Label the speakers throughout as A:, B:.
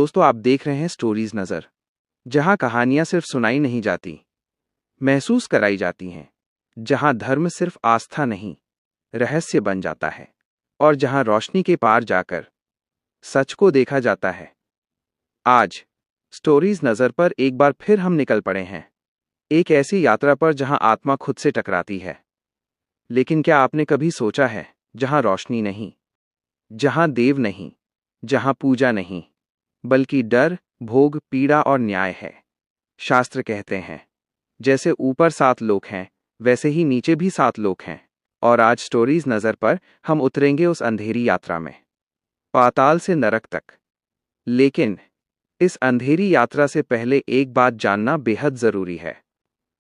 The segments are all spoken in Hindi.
A: दोस्तों, आप देख रहे हैं स्टोरीज नज़र, जहां कहानियां सिर्फ सुनाई नहीं जाती, महसूस कराई जाती हैं, जहां धर्म सिर्फ आस्था नहीं, रहस्य बन जाता है, और जहां रोशनी के पार जाकर सच को देखा जाता है। आज स्टोरीज नज़र पर एक बार फिर हम निकल पड़े हैं, एक ऐसी यात्रा पर जहां आत्मा खुद से टकराती है। लेकिन क्या आपने कभी सोचा है, जहां रोशनी नहीं, जहां देव नहीं, जहां पूजा नहीं, बल्कि डर, भोग, पीड़ा और न्याय है। शास्त्र कहते हैं, जैसे ऊपर 7 लोक हैं, वैसे ही नीचे भी 7 लोक हैं। और आज स्टोरीज नज़र पर हम उतरेंगे उस अंधेरी यात्रा में, पाताल से नरक तक। लेकिन इस अंधेरी यात्रा से पहले एक बात जानना बेहद जरूरी है।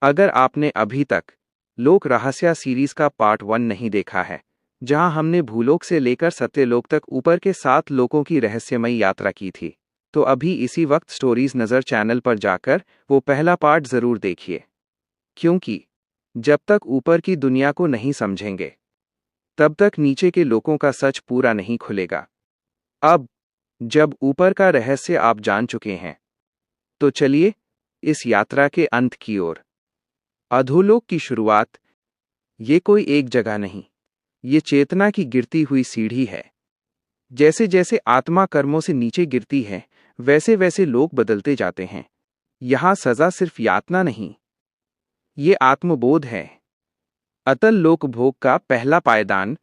A: अगर आपने अभी तक लोक रहस्य सीरीज का पार्ट 1 नहीं देखा है, जहां हमने भूलोक से लेकर सत्यलोक तक ऊपर के 7 लोकों की रहस्यमयी यात्रा की थी, तो अभी इसी वक्त स्टोरीज नज़र चैनल पर जाकर वो पहला पार्ट जरूर देखिए। क्योंकि जब तक ऊपर की दुनिया को नहीं समझेंगे, तब तक नीचे के लोकों का सच पूरा नहीं खुलेगा। अब जब ऊपर का रहस्य आप जान चुके हैं, तो चलिए इस यात्रा के अंत की ओर। अधोलोक की शुरुआत ये कोई एक जगह नहीं, ये चेतना की गिरती हुई सीढ़ी है। जैसे जैसे आत्मा कर्मों से नीचे गिरती है, वैसे वैसे लोग बदलते जाते हैं। यहां सजा सिर्फ यातना नहीं, ये आत्मबोध है। अतल लोक भोग का पहला पायदान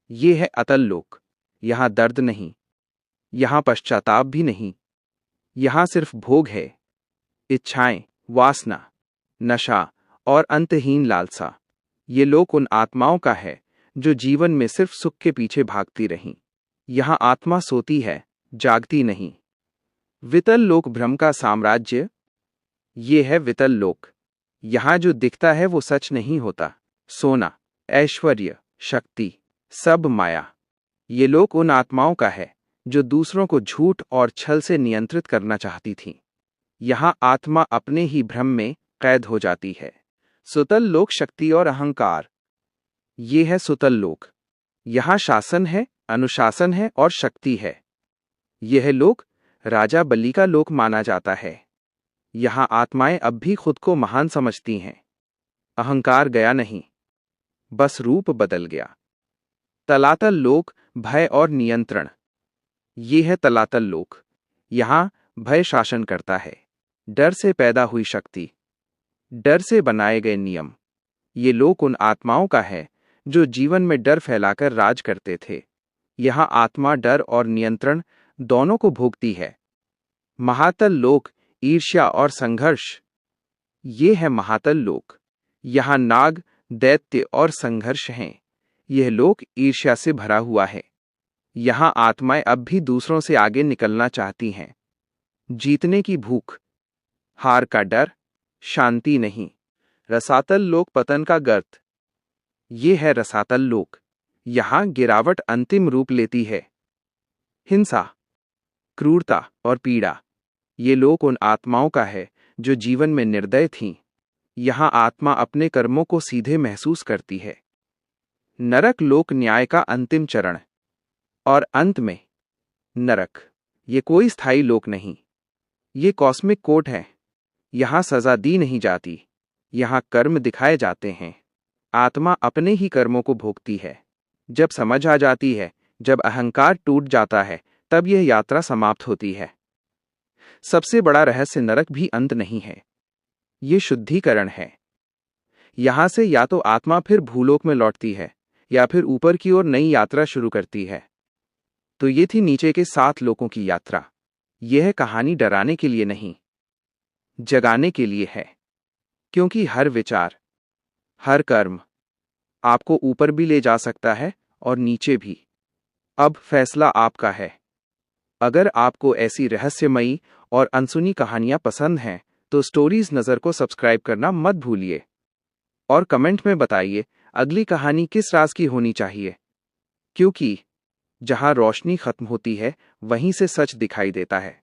A: ये है अतल लोक। यहां दर्द नहीं, यहां पश्चाताप भी नहीं, यहां सिर्फ भोग है, इच्छाएं, वासना, नशा और अंतहीन लालसा। ये लोक उन आत्माओं का है जो जीवन में सिर्फ सुख के पीछे भागती रहीं। यहां आत्मा सोती है, जागती नहीं। वितल लोक भ्रम का साम्राज्य ये है वितल लोक। यहां जो दिखता है वो सच नहीं होता। सोना, ऐश्वर्य, शक्ति, सब माया। ये लोक उन आत्माओं का है जो दूसरों को झूठ और छल से नियंत्रित करना चाहती थीं। यहां आत्मा अपने ही भ्रम में कैद हो जाती है। सुतल लोक शक्ति और अहंकार ये है सुतल लोक। यहां शासन है, अनुशासन है और शक्ति है। यह लोक राजा बलि का लोक माना जाता है। यहां आत्माएं अब भी खुद को महान समझती हैं। अहंकार गया नहीं, बस रूप बदल गया। तलातल लोक भय और नियंत्रण ये है तलातल लोक। यहां भय शासन करता है, डर से पैदा हुई शक्ति, डर से बनाए गए नियम। ये लोक उन आत्माओं का है जो जीवन में डर फैलाकर राज करते थे। यहां आत्मा डर और नियंत्रण दोनों को भोगती है। महातल लोक ईर्ष्या और संघर्ष ये है महातल लोक। यहां नाग, दैत्य और संघर्ष हैं। यह लोक ईर्ष्या से भरा हुआ है। यहां आत्माएं अब भी दूसरों से आगे निकलना चाहती हैं। जीतने की भूख, हार का डर, शांति नहीं। रसातल लोक पतन का गर्त ये है रसातल लोक। यहां गिरावट अंतिम रूप लेती है। हिंसा, क्रूरता और पीड़ा ये लोक उन आत्माओं का है जो जीवन में निर्दय थीं। यहां आत्मा अपने कर्मों को सीधे महसूस करती है। नरक लोक न्याय का अंतिम चरण और अंत में नरक ये कोई स्थायी लोक नहीं, ये कॉस्मिक कोर्ट है। यहां सजा दी नहीं जाती, यहां कर्म दिखाए जाते हैं। आत्मा अपने ही कर्मों को भोगती है। जब समझ आ जाती है, जब अहंकार टूट जाता है, तब यह यात्रा समाप्त होती है। सबसे बड़ा रहस्य नरक भी अंत नहीं है, ये शुद्धिकरण है। यहां से या तो आत्मा फिर भूलोक में लौटती है, या फिर ऊपर की ओर नई यात्रा शुरू करती है। तो ये थी नीचे के 7 लोकों की यात्रा। यह कहानी डराने के लिए नहीं, जगाने के लिए है। क्योंकि हर विचार, हर कर्म आपको ऊपर भी ले जा सकता है और नीचे भी। अब फैसला आपका है। अगर आपको ऐसी रहस्यमयी और अनसुनी कहानियां पसंद हैं, तो स्टोरीज नज़र को सब्सक्राइब करना मत भूलिए। और कमेंट में बताइए अगली कहानी किस राज की होनी चाहिए। क्योंकि जहां रोशनी खत्म होती है, वहीं से सच दिखाई देता है।